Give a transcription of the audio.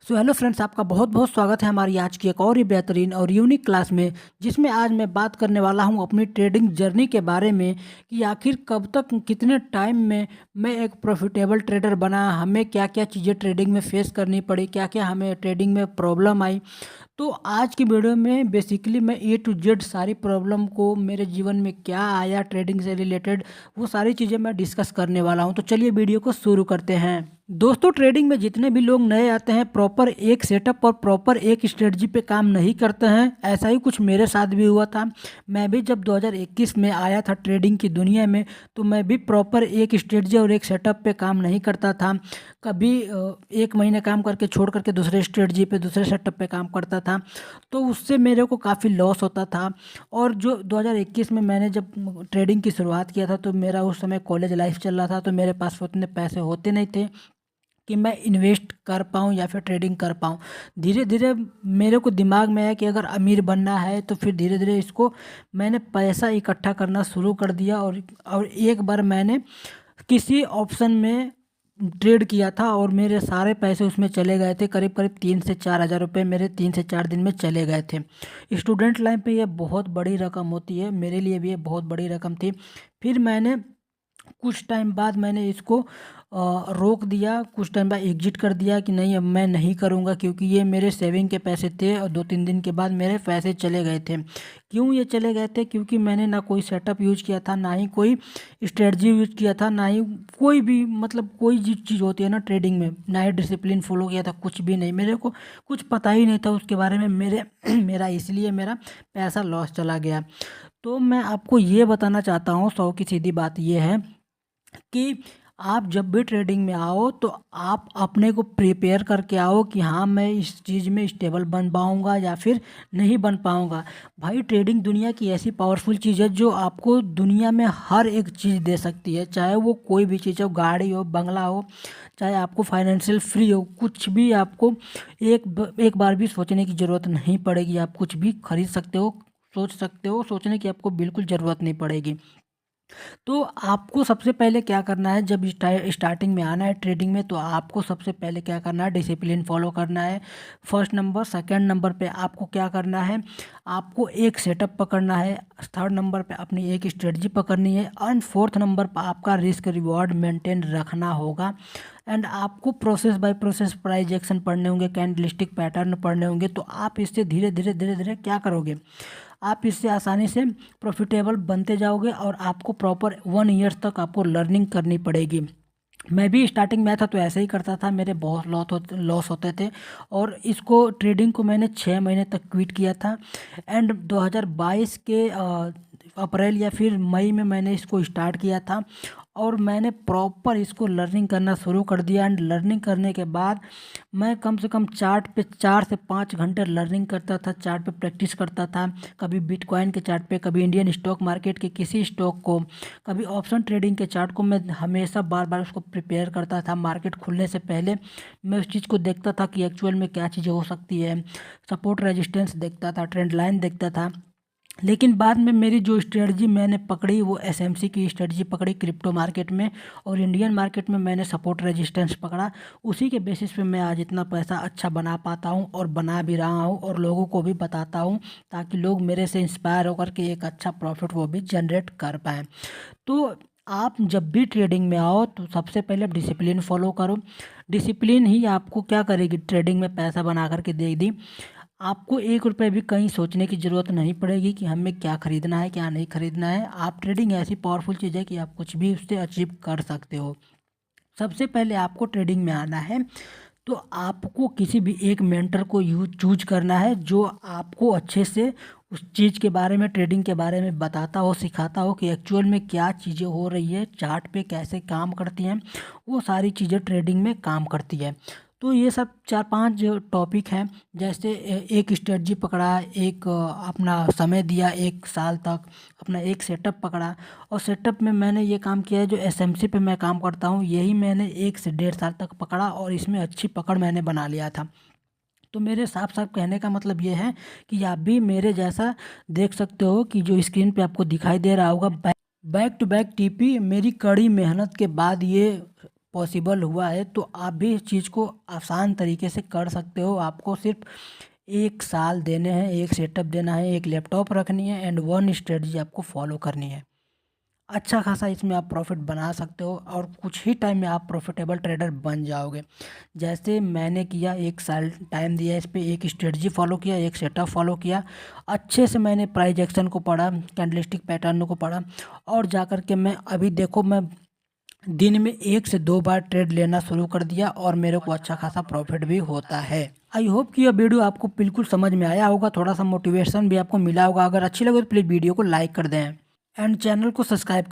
Hello friends, आपका बहुत बहुत स्वागत है हमारी आज की एक और ही बेहतरीन और यूनिक क्लास में, जिसमें आज मैं बात करने वाला हूं अपनी ट्रेडिंग जर्नी के बारे में कि आखिर कब तक कितने टाइम में मैं एक प्रॉफिटेबल ट्रेडर बना। हमें क्या क्या चीज़ें ट्रेडिंग में फेस करनी पड़ी, क्या क्या हमें ट्रेडिंग में प्रॉब्लम आई। तो आज की वीडियो में बेसिकली मैं ए टू जेड सारी प्रॉब्लम को, मेरे जीवन में क्या आया ट्रेडिंग से रिलेटेड, वो सारी चीज़ें मैं डिस्कस करने वाला हूं। तो चलिए वीडियो को शुरू करते हैं। दोस्तों, ट्रेडिंग में जितने भी लोग नए आते हैं प्रॉपर एक सेटअप और प्रॉपर एक स्ट्रेटजी पे काम नहीं करते हैं। ऐसा ही कुछ मेरे साथ भी हुआ था। मैं भी जब 2021 में आया था ट्रेडिंग की दुनिया में, तो मैं भी प्रॉपर एक स्ट्रेटजी और एक सेटअप पे काम नहीं करता था। कभी एक महीने काम करके छोड़ करके दूसरे स्ट्रेटजी पे, दूसरे सेटअप पे काम करता था। तो उससे मेरे को काफ़ी लॉस होता था। और जो 2021 में मैंने जब ट्रेडिंग की शुरुआत किया था, तो मेरा उस समय कॉलेज लाइफ चल रहा था, तो मेरे पास उतने पैसे होते नहीं थे कि मैं इन्वेस्ट कर पाऊँ या फिर ट्रेडिंग कर पाऊँ। धीरे धीरे मेरे को दिमाग में आया कि अगर अमीर बनना है तो फिर धीरे धीरे इसको मैंने पैसा इकट्ठा करना शुरू कर दिया। और एक बार मैंने किसी ऑप्शन में ट्रेड किया था और मेरे सारे पैसे उसमें चले गए थे। करीब करीब 3 से 4 हज़ार रुपये मेरे 3 से 4 दिन में चले गए थे। स्टूडेंट लाइफ पे ये बहुत बड़ी रकम होती है, मेरे लिए भी ये बहुत बड़ी रकम थी। फिर मैंने कुछ टाइम बाद मैंने इसको रोक दिया, कुछ टाइम बाद एग्जिट कर दिया कि नहीं, अब मैं नहीं करूँगा, क्योंकि ये मेरे सेविंग के पैसे थे और 2-3 दिन के बाद मेरे पैसे चले गए थे। क्यों ये चले गए थे? क्योंकि मैंने ना कोई सेटअप यूज किया था, ना ही कोई स्ट्रेटजी यूज किया था, ना ही कोई भी, मतलब कोई चीज़ होती है ना ट्रेडिंग में, ना ही डिसिप्लिन फॉलो किया था, कुछ भी नहीं। मेरे को कुछ पता ही नहीं था उसके बारे में। मेरा इसलिए मेरा पैसा लॉस चला गया। तो मैं आपको ये बताना चाहता हूँ, सौ की सीधी बात ये है कि आप जब भी ट्रेडिंग में आओ तो आप अपने को प्रिपेयर करके आओ कि हाँ, मैं इस चीज़ में स्टेबल बन पाऊँगा या फिर नहीं बन पाऊँगा। भाई, ट्रेडिंग दुनिया की ऐसी पावरफुल चीज़ है जो आपको दुनिया में हर एक चीज़ दे सकती है, चाहे वो कोई भी चीज़ हो, गाड़ी हो, बंगला हो, चाहे आपको फाइनेंशियल फ्री हो, कुछ भी आपको एक बार भी सोचने की ज़रूरत नहीं पड़ेगी। आप कुछ भी खरीद सकते हो, सोच सकते हो, सोचने की आपको बिल्कुल ज़रूरत नहीं पड़ेगी। तो आपको सबसे पहले क्या करना है, जब स्टार्टिंग में आना है ट्रेडिंग में, तो आपको सबसे पहले क्या करना है, डिसिप्लिन फॉलो करना है। First number. सेकंड नंबर पे आपको क्या करना है, आपको एक सेटअप पकड़ना है। थर्ड नंबर पे अपनी एक स्ट्रेटजी पकड़नी है। एंड फोर्थ नंबर पर आपका रिस्क रिवॉर्ड मेंटेन रखना होगा। एंड आपको process by process price action पढ़ने होंगे, कैंडलिस्टिक पैटर्न पढ़ने होंगे। तो आप इससे धीरे धीरे धीरे धीरे क्या करोगे, आप इससे आसानी से प्रॉफिटेबल बनते जाओगे और आपको प्रॉपर 1 ईयर तक आपको लर्निंग करनी पड़ेगी। मैं भी स्टार्टिंग में था तो ऐसे ही करता था, मेरे बहुत लॉस होते थे। और इसको ट्रेडिंग को मैंने 6 महीने तक क्विट किया था। एंड 2022 के अप्रैल या फिर मई में मैंने इसको स्टार्ट किया था और मैंने प्रॉपर इसको लर्निंग करना शुरू कर दिया। एंड लर्निंग करने के बाद मैं कम से कम चार्ट पे 4 से 5 घंटे लर्निंग करता था, चार्ट पे प्रैक्टिस करता था। कभी बिटकॉइन के चार्ट पे, कभी इंडियन स्टॉक मार्केट के किसी स्टॉक को, कभी ऑप्शन ट्रेडिंग के चार्ट को मैं हमेशा बार बार उसको प्रिपेयर करता था। मार्केट खुलने से पहले मैं उस चीज़ को देखता था कि एक्चुअल में क्या चीज़ें हो सकती है। सपोर्ट रेजिस्टेंस देखता था, ट्रेंड लाइन देखता था। लेकिन बाद में मेरी जो स्ट्रेटजी मैंने पकड़ी वो एसएमसी की स्ट्रेटजी पकड़ी क्रिप्टो मार्केट में, और इंडियन मार्केट में मैंने सपोर्ट रेजिस्टेंस पकड़ा। उसी के बेसिस पे मैं आज इतना पैसा अच्छा बना पाता हूँ और बना भी रहा हूँ और लोगों को भी बताता हूँ, ताकि लोग मेरे से इंस्पायर होकर के एक अच्छा प्रॉफिट वो भी जनरेट कर पाएँ। तो आप जब भी ट्रेडिंग में आओ तो सबसे पहले आप डिसिप्लिन फॉलो करो। डिसिप्लिन ही आपको क्या करेगी, ट्रेडिंग में पैसा बना करके दे दी। आपको 1 रुपये भी कहीं सोचने की ज़रूरत नहीं पड़ेगी कि हमें क्या खरीदना है, क्या नहीं खरीदना है। आप, ट्रेडिंग ऐसी पावरफुल चीज़ है कि आप कुछ भी उससे अचीव कर सकते हो। सबसे पहले आपको ट्रेडिंग में आना है तो आपको किसी भी एक मेंटर को यूज चूज करना है, जो आपको अच्छे से उस चीज़ के बारे में, ट्रेडिंग के बारे में बताता हो, सिखाता हो कि एक्चुअल में क्या चीज़ें हो रही है, चार्ट पे कैसे काम करती हैं, वो सारी चीज़ें ट्रेडिंग में काम करती है। तो ये सब 4-5 जो टॉपिक हैं, जैसे एक स्ट्रेटजी पकड़ा, एक अपना समय दिया 1 साल तक, अपना एक सेटअप पकड़ा। और सेटअप में मैंने ये काम किया है, जो एसएमसी पे मैं काम करता हूँ, यही मैंने 1 से 1.5 साल तक पकड़ा और इसमें अच्छी पकड़ मैंने बना लिया था। तो मेरे साफ साफ कहने का मतलब ये है कि आप भी मेरे जैसा देख सकते हो कि जो स्क्रीन पे आपको दिखाई दे रहा होगा, बैक टू बैक टीपी, मेरी कड़ी मेहनत के बाद ये पॉसिबल हुआ है, तो आप भी इस चीज़ को आसान तरीके से कर सकते हो। आपको सिर्फ 1 साल देने हैं, एक सेटअप देना है, एक लैपटॉप रखनी है एंड वन स्ट्रेटजी आपको फॉलो करनी है। अच्छा खासा इसमें आप प्रॉफिट बना सकते हो और कुछ ही टाइम में आप प्रॉफिटेबल ट्रेडर बन जाओगे। जैसे मैंने किया, 1 साल टाइम दिया इस पे, एक स्ट्रेटजी फॉलो किया, एक सेटअप फॉलो किया, अच्छे से मैंने प्राइस एक्शन को पढ़ा, कैंडलस्टिक पैटर्न को पढ़ा, और जा कर के मैं अभी देखो, मैं दिन में 1 से 2 बार ट्रेड लेना शुरू कर दिया और मेरे को अच्छा खासा प्रॉफिट भी होता है। आई होप कि यह वीडियो आपको बिल्कुल समझ में आया होगा, थोड़ा सा मोटिवेशन भी आपको मिला होगा। अगर अच्छी लगे तो प्लीज़ वीडियो को लाइक कर दें एंड चैनल को सब्सक्राइब